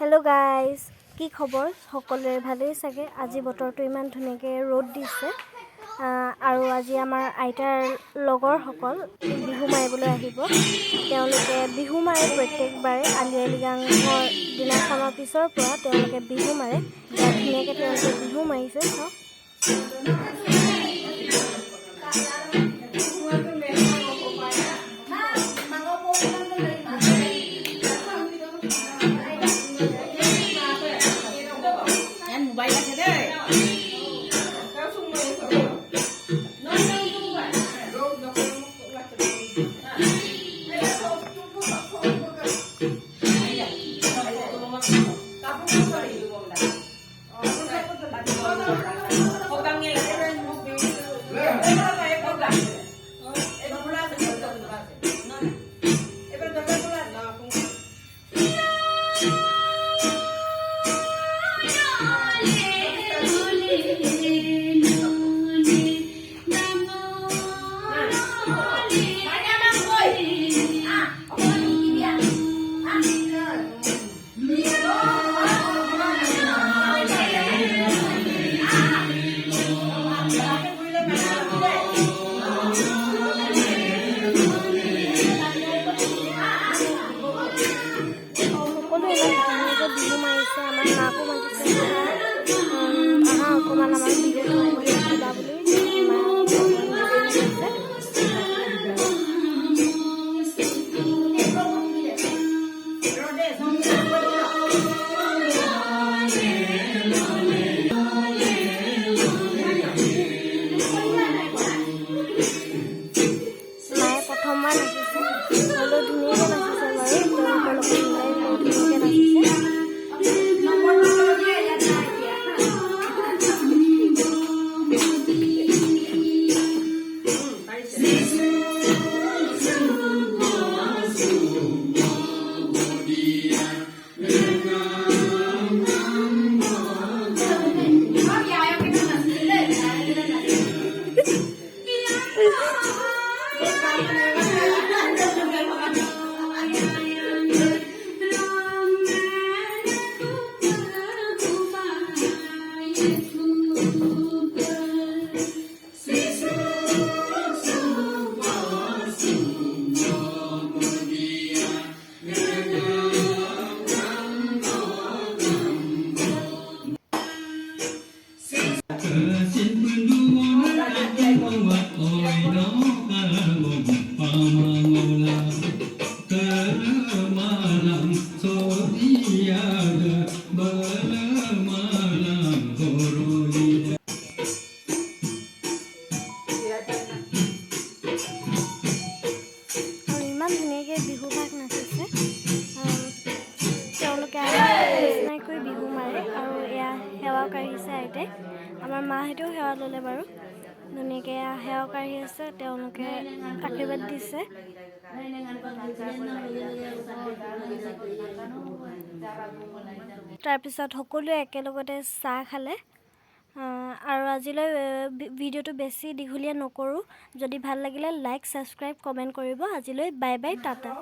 hello guys की खबर सकलोरे भालेই सके আজি বতৰটো ইমান ধুনীয়াকে ৰ'দ দিছে আৰু আজি আমাৰ আইতাৰ লগৰ সকল বিহু মাৰিবলৈ আহিব তেওঁলোকে বিহু মাৰে প্ৰত্যেকবাৰে আলি আই লৃগাঙৰ দিনাখনৰ পিছৰ পৰা তেওঁলোকে বিহু মাৰে ধুনীয়াকে তেওঁলোকে বিহু মাৰিছে বিহু মাৰে আৰু এয়া সেৱা কাঢ়িছে আইতাই আমাৰ মাহেঁতেও সেৱা ল'লে বাৰু ধুনীয়াকৈ সেৱা কাঢ়ি আছে তেওঁলোকে আশীৰ্বাদ দিছে তাৰপিছত সকলোৱে একেলগতে চাহ খালে আৰু আজিলৈ ভিডিঅ'টো বেছি দীঘলীয়া নকৰোঁ যদি ভাল লাগিলে লাইক ছাবস্ক্ৰাইব কমেণ্ট কৰিব আজিলৈ বাই বাই টাটা